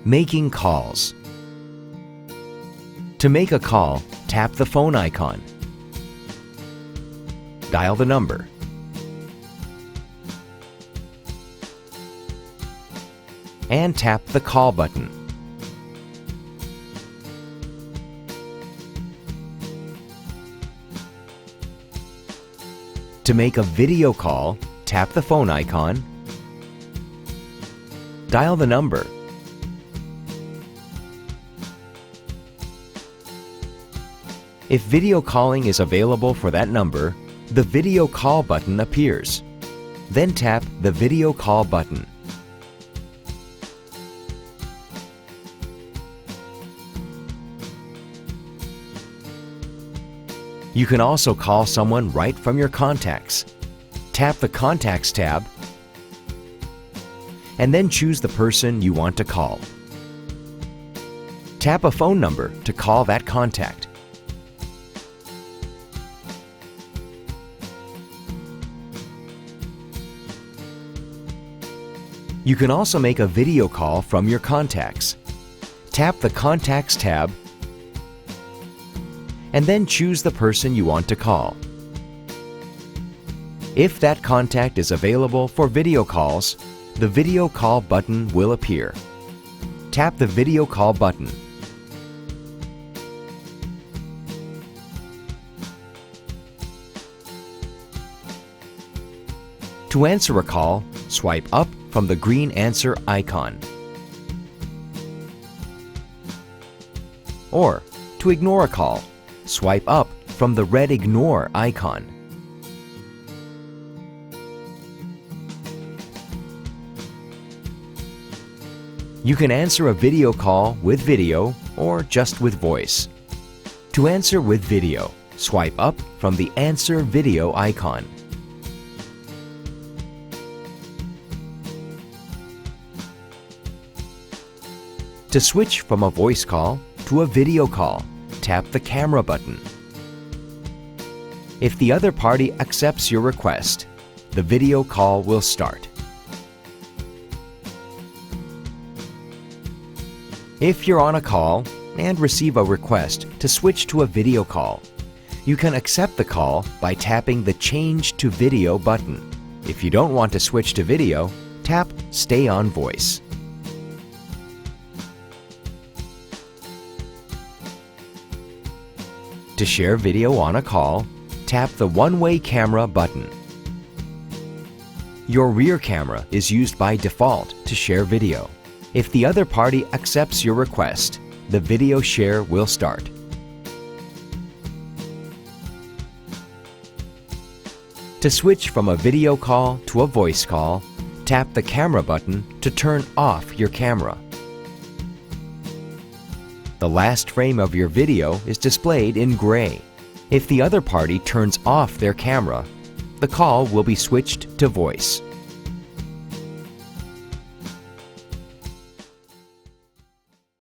Making calls. To make a call, tap the phone icon. Dial the number. And tap the call button. To make a video call, tap the phone icon. Dial the number. If video calling is available for that number, the video call button appears. Then tap the video call button. You can also call someone right from your contacts. Tap the Contacts tab and then choose the person you want to call. Tap a phone number to call that contact. You can also make a video call from your contacts. Tap the Contacts tab and then choose the person you want to call. If that contact is available for video calls, the video call button will appear. Tap the video call button. To answer a call, swipe up from the green answer icon. Or, to ignore a call, swipe up from the red ignore icon. You can answer a video call with video or just with voice. To answer with video, swipe up from the Answer Video icon. To switch from a voice call to a video call, tap the camera button. If the other party accepts your request, the video call will start. If you're on a call and receive a request to switch to a video call, you can accept the call by tapping the Change to Video button. If you don't want to switch to video, tap Stay on Voice. To share video on a call, tap the one-way camera button. Your rear camera is used by default to share video. If the other party accepts your request, the video share will start. To switch from a video call to a voice call, tap the camera button to turn off your camera. The last frame of your video is displayed in gray. If the other party turns off their camera, the call will be switched to voice.